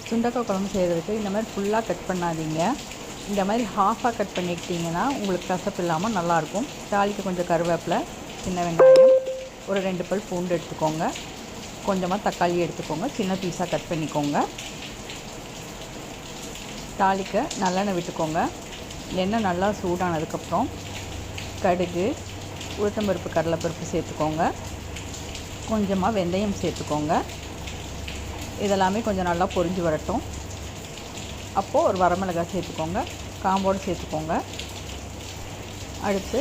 சுண்டக்காய் குழம்பு செய்கிறதுக்கு இந்த மாதிரி ஃபுல்லாக கட் பண்ணாதீங்க. இந்த மாதிரி ஹாஃபாக கட் பண்ணிக்கிட்டிங்கன்னா உங்களுக்கு கசப்பு இல்லாமல் நல்லாயிருக்கும். தாளிக்கு கொஞ்சம் கருவேப்பிலை, சின்ன வெங்காயம், ஒரு 2 பல் பூண்டு எடுத்துக்கோங்க. கொஞ்சமாக தக்காளி எடுத்துக்கோங்க, சின்ன பீஸாக கட் பண்ணிக்கோங்க. தாளிக்க நல்லெண்ணெய் விட்டுக்கோங்க. எண்ணெய் நல்லா சூடானதுக்கப்புறம் கடுகு, உளுத்தம்பருப்பு, கடலைப்பருப்பு சேர்த்துக்கோங்க. கொஞ்சமாக வெந்தயம் சேர்த்துக்கோங்க. இதெல்லாமே கொஞ்சம் நல்லா பொரிஞ்சு வரட்டும். அப்போது ஒரு வரமிளகாய் சேர்த்துக்கோங்க, காம்போடு சேர்த்துக்கோங்க. அடுத்து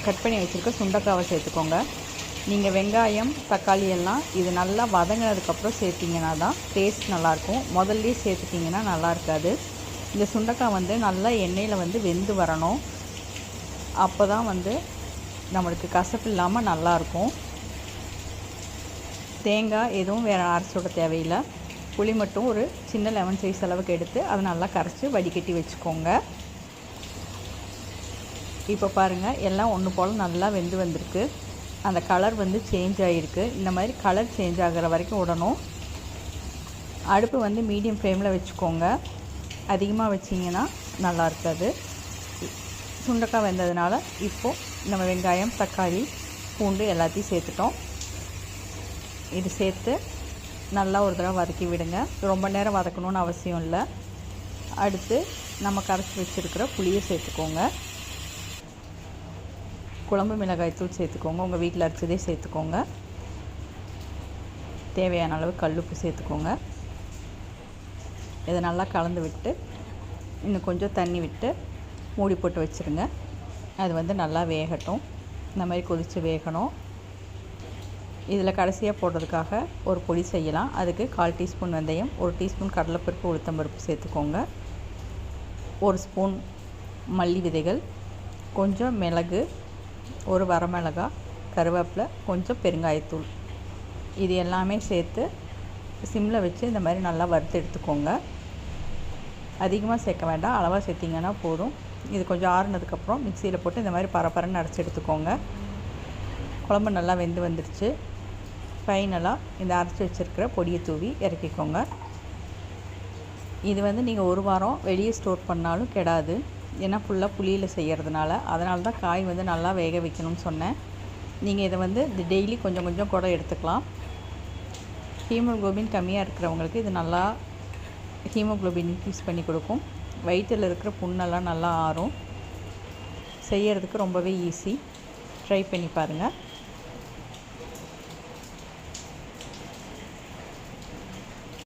கட் பண்ணி வச்சுருக்க சுண்டைக்காவை சேர்த்துக்கோங்க. நீங்கள் வெங்காயம், தக்காளி எல்லாம் இது நல்லா வதங்கினதுக்கப்புறம் சேர்த்திங்கன்னா தான் டேஸ்ட் நல்லாயிருக்கும். முதல்லே சேர்த்துட்டிங்கன்னா நல்லா இருக்காது. இந்த சுண்டைக்காய் வந்து நல்லா எண்ணெயில் வந்து வெந்து வரணும். அப்போ தான் வந்து நம்மளுக்கு கசப்பு இல்லாமல் நல்லாயிருக்கும். தேங்காய் எதுவும் வேறு அரைச்சி விட தேவையில்லை. புளி மட்டும் ஒரு சின்ன லெமன் சைஸ் அளவுக்கு எடுத்து அதை நல்லா கரைச்சி வடிகட்டி வச்சுக்கோங்க. இப்போ பாருங்கள், எல்லாம் ஒன்று போல் நல்லா வெந்து வந்திருக்கு. அந்த கலர் வந்து சேஞ்ச் ஆகிருக்கு. இந்த மாதிரி கலர் சேஞ்ச் ஆகிற வரைக்கும் விடணும். அடுப்பு வந்து மீடியம் ஃப்ளேமில் வச்சுக்கோங்க. அதிகமாக வச்சிங்கன்னா நல்லா இருக்காது. சுண்டைக்காய் வெந்ததுனால இப்போது நம்ம வெங்காயம், தக்காளி, பூண்டு எல்லாத்தையும் சேர்த்துட்டோம். இது சேர்த்து நல்லா ஒரு தடவை வதக்கி விடுங்க. ரொம்ப நேரம் வதக்கணும்னு அவசியம் இல்லை. அடுத்து நம்ம கரைச்சி வச்சுருக்கிற புளியை சேர்த்துக்கோங்க. குழம்பு மிளகாய் தூள் சேர்த்துக்கோங்க. உங்கள் வீட்டில் அரைச்சதே சேர்த்துக்கோங்க. தேவையான அளவு கல்லுப்பு சேர்த்துக்கோங்க. இதை நல்லா கலந்து விட்டு இன்னும் கொஞ்சம் தண்ணி விட்டு மூடி போட்டு வச்சுருங்க. அது வந்து நல்லா வேகட்டும். இந்த மாதிரி கொதித்து வேகணும். இதில் கடைசியாக போடுறதுக்காக ஒரு பொடி செய்யலாம். அதுக்கு 1/4 டீஸ்பூன் வெந்தயம், 1 டீஸ்பூன் கடலைப்பருப்பு, உளுத்தம்பருப்பு சேர்த்துக்கோங்க. 1 ஸ்பூன் மல்லி விதைகள், கொஞ்சம் மிளகு, ஒரு வரமிளகாய், கருவேப்பிலை, கொஞ்சம் பெருங்காயத்தூள், இது எல்லாமே சேர்த்து சிம்மில் வச்சு இந்த மாதிரி நல்லா வறுத்து எடுத்துக்கோங்க. அதிகமாக சேர்க்க வேண்டாம், அளவாக சேர்த்திங்கன்னா போதும். இது கொஞ்சம் ஆறுனதுக்கப்புறம் மிக்சியில் போட்டு இந்த மாதிரி பரபரன்னு அரைச்சி எடுத்துக்கோங்க. குழம்பு நல்லா வெந்து வந்துடுச்சு. ஃபைனலாக இந்த அரைச்சி வச்சுருக்கிற பொடியை தூவி இறக்கிக்கோங்க. இது வந்து நீங்கள் 1 வாரம் வெளியே ஸ்டோர் பண்ணாலும் கெடாது. ஏன்னா ஃபுல்லாக புளியில் செய்கிறதுனால. அதனால தான் காய் வந்து நல்லா வேக வைக்கணும்னு சொன்னேன். நீங்கள் இதை வந்து டெய்லி கொஞ்சம் கொஞ்சம் கூட எடுத்துக்கலாம். ஹீமோகுளோபின் கம்மியாக இருக்கிறவங்களுக்கு இது நல்லா ஹீமோகுளோபின் இன்க்ரீஸ் பண்ணி கொடுக்கும். வயிற்றில் இருக்கிற புண்ணெல்லாம் நல்லா ஆறும். செய்கிறதுக்கு ரொம்பவே ஈஸி. ட்ரை பண்ணி பாருங்கள்.